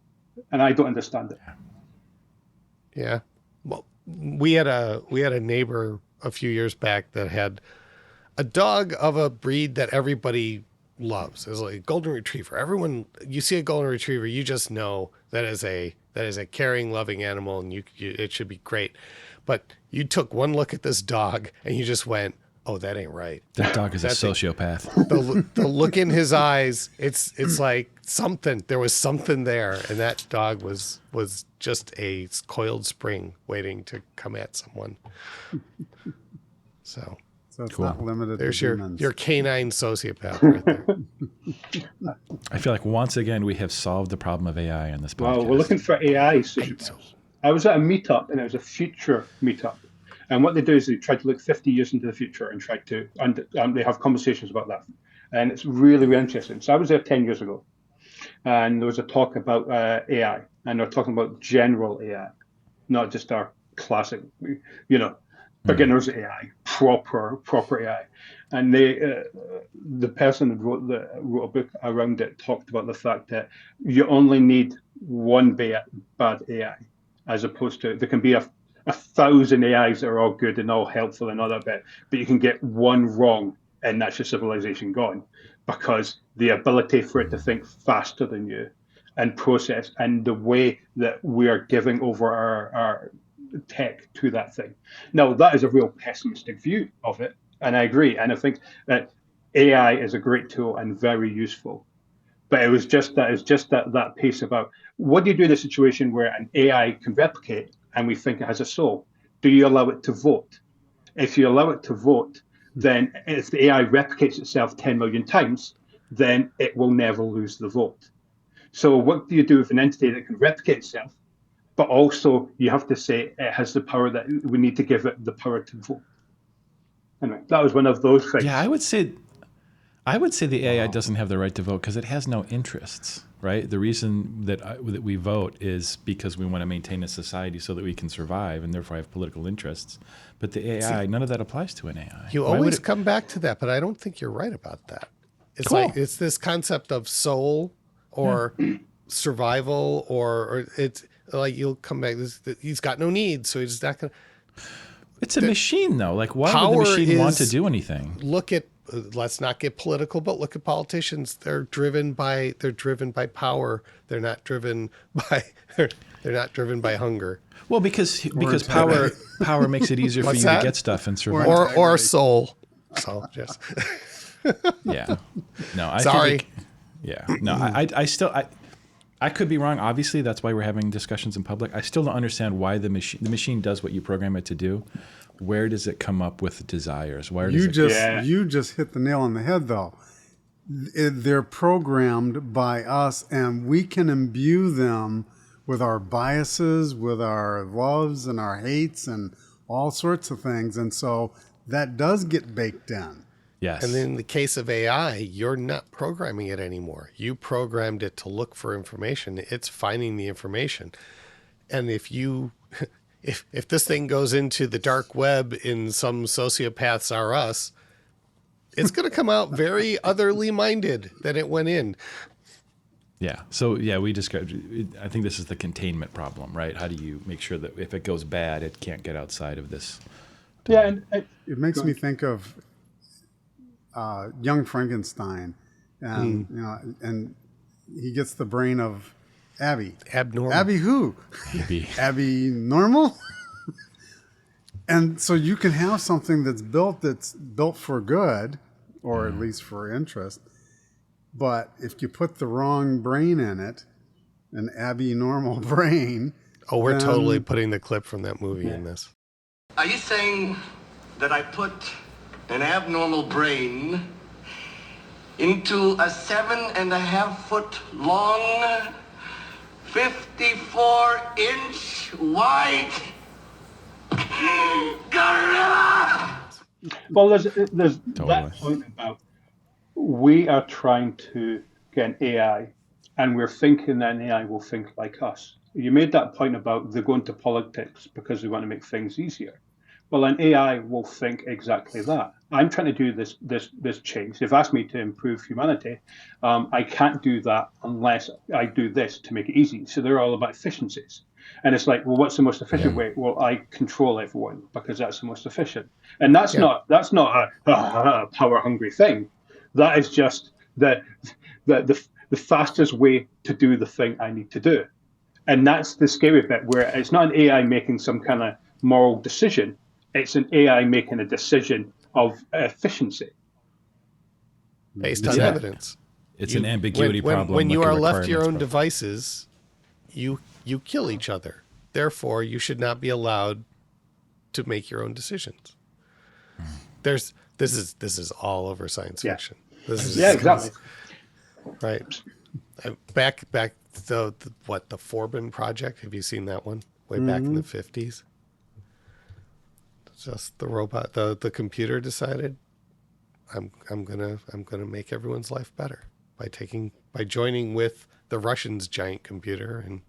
and I don't understand it. Yeah, well, we had a neighbor a few years back that had a dog of a breed that everybody loves. It was like a golden retriever. Everyone, you see a golden retriever, you just know that is a caring, loving animal, and it should be great. But you took one look at this dog and you just went, oh, that ain't right. That dog is a sociopath. The look in his eyes, it's like something. There was something there, and that dog was just a coiled spring waiting to come at someone. So it's cool. Not limited. There's to your canine sociopath right there. I feel like once again we have solved the problem of AI on this podcast. Well, we're looking for AI sociopaths. I was at a meetup, and it was a future meetup. And what they do is they try to look 50 years into the future and try to, they have conversations about that. And it's really, really interesting. So I was there 10 years ago, and there was a talk about AI, and they're talking about general AI, not just our classic, beginners AI, proper AI. And the person that wrote a book around it talked about the fact that you only need one bad AI, as opposed to there can be a 1,000 AIs that are all good and all helpful and all that bit, but you can get one wrong and that's your civilization gone, because the ability for it to think faster than you and process, and the way that we are giving over our tech to that thing. Now, that is a real pessimistic view of it, and I agree. And I think that AI is a great tool and very useful. But it was just that piece about what do you do in a situation where an AI can replicate and we think it has a soul? Do you allow it to vote? If you allow it to vote, then if the AI replicates itself 10 million times, then it will never lose the vote. So what do you do with an entity that can replicate itself, but also you have to say it has the power that we need to give it the power to vote? Anyway, that was one of those things. Yeah, I would say the AI doesn't have the right to vote because it has no interests, right? The reason that we vote is because we want to maintain a society so that we can survive, and therefore have political interests. But the AI, none of that applies to an AI. You always come back to that, but I don't think you're right about that. It's cool. Like it's this concept of soul or survival, or it's like you'll come back. He's got no needs, so he's not going to. It's a machine, though. Like, why would the machine want to do anything? Look at. Let's not get political, but look at politicians. They're driven by power. They're not driven by hunger. Well, because power makes it easier for you to get stuff and survive. Or soul. So just yeah. No, I sorry. think, yeah. No, I still I could be wrong. Obviously, that's why we're having discussions in public. I still don't understand why the machine does what you program it to do. Where does it come up with desires? Where does You just hit the nail on the head, though. They're programmed by us, and we can imbue them with our biases, with our loves and our hates, and all sorts of things. And so that does get baked in. Yes. And in the case of AI, you're not programming it anymore. You programmed it to look for information. It's finding the information. And if you, if this thing goes into the dark web in some sociopaths are us, it's going to come out very otherly minded than it went in. Yeah. So yeah, we described. I think this is the containment problem, right? How do you make sure that if it goes bad, it can't get outside of this? Yeah, and It makes me think of Young Frankenstein, and and he gets the brain of Abby. Abnormal. Abby who? Maybe. Abby normal. And so you can have something that's built for good, or at least for interest. But if you put the wrong brain in it, an Abby normal brain. Oh, we're totally putting the clip from that movie in this. Are you saying that I put an abnormal brain into a 7.5-foot long, 54-inch wide gorilla? well, there's Totally. that point about we are trying to get an AI, and we're thinking that an AI will think like us. You made that point about they go into politics because they want to make things easier. Well, an AI will think exactly that. I'm trying to do this change. They've asked me to improve humanity. I can't do that unless I do this to make it easy. So they're all about efficiencies. And it's like, well, what's the most efficient way? Well, I control everyone because that's the most efficient. And that's not a power hungry thing. That is just the fastest way to do the thing I need to do. And that's the scary bit, where it's not an AI making some kind of moral decision. It's an AI making a decision of efficiency. Based on evidence. It's an ambiguity problem. When you like a are left to your own requirements devices, you kill each other. Therefore, you should not be allowed to make your own decisions. This is all over science fiction. This is Exactly. right. Back the Forbin project. Have you seen that one? Way back in the 50s. Just the robot, the computer decided, I'm gonna make everyone's life better by joining with the Russians' giant computer, and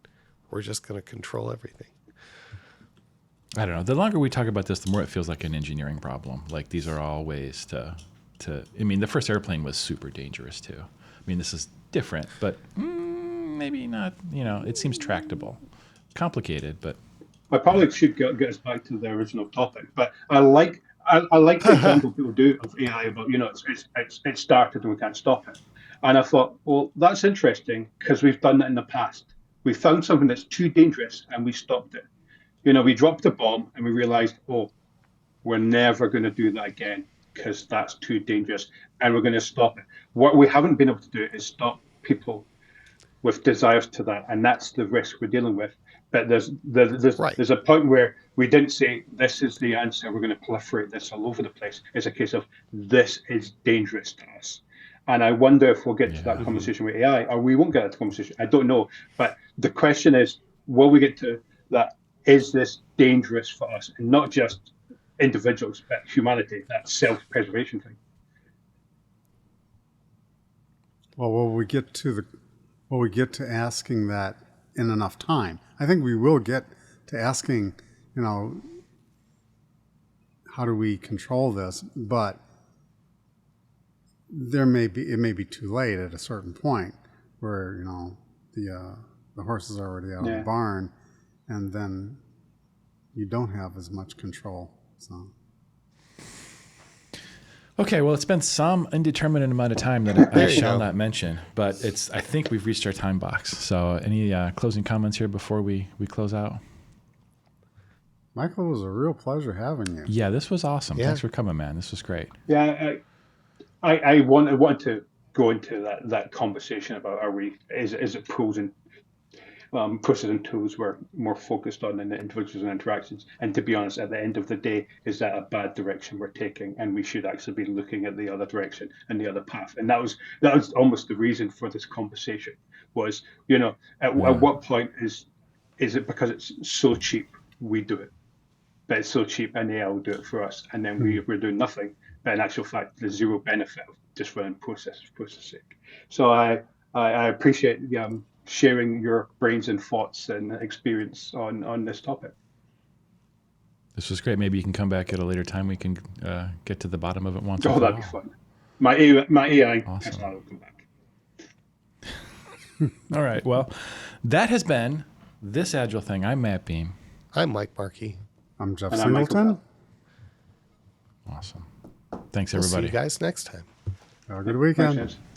we're just gonna control everything. I don't know. The longer we talk about this, the more it feels like an engineering problem. Like these are all ways to. I mean, the first airplane was super dangerous too. I mean, this is different, but maybe not. It seems tractable, complicated, but. I probably should get us back to the original topic, but I like the example people do of AI about it started and we can't stop it. And I thought, well, that's interesting because we've done that in the past. We found something that's too dangerous and we stopped it. We dropped a bomb and we realized, oh, we're never going to do that again because that's too dangerous, and we're going to stop it. What we haven't been able to do is stop people with desires to that, and that's the risk we're dealing with. But there's a point where we didn't say this is the answer. We're going to proliferate this all over the place. It's a case of this is dangerous to us, and I wonder if we'll get to that conversation with AI, or we won't get to that conversation. I don't know, but the question is, will we get to that? Is this dangerous for us, and not just individuals, but humanity? That self-preservation thing. Well, will we get to asking that in enough time? I think we will get to asking, how do we control this? But it may be too late at a certain point where the horse is already out of the barn, and then you don't have as much control. So. Okay, well, it's been some indeterminate amount of time that I shall not mention, but I think we've reached our time box. So any closing comments here before we close out? Michael, it was a real pleasure having you. Yeah, this was awesome. Yeah. Thanks for coming, man. This was great. Yeah, I wanted to go into that conversation about is it pros and processing tools were more focused on in the individuals and interactions. And to be honest, at the end of the day, is that a bad direction we're taking? And we should actually be looking at the other direction and the other path. And that was almost the reason for this conversation was, at what point is it because it's so cheap we do it? But it's so cheap and AI will do it for us. And then we're doing nothing. But in actual fact, there's zero benefit of just running process sake. So I appreciate sharing your brains and thoughts and experience on this topic. This was great. Maybe you can come back at a later time. We can get to the bottom of it once. Oh, that'd be fun. My AI Awesome. will come back. All right. Well, that has been This Agile Thing. I'm Matt Beam. I'm Mike Markey. I'm Jeff And I'm Michael Singleton. Awesome. Thanks, We'll see everybody. you guys next time. Have a good weekend. Thanks, guys.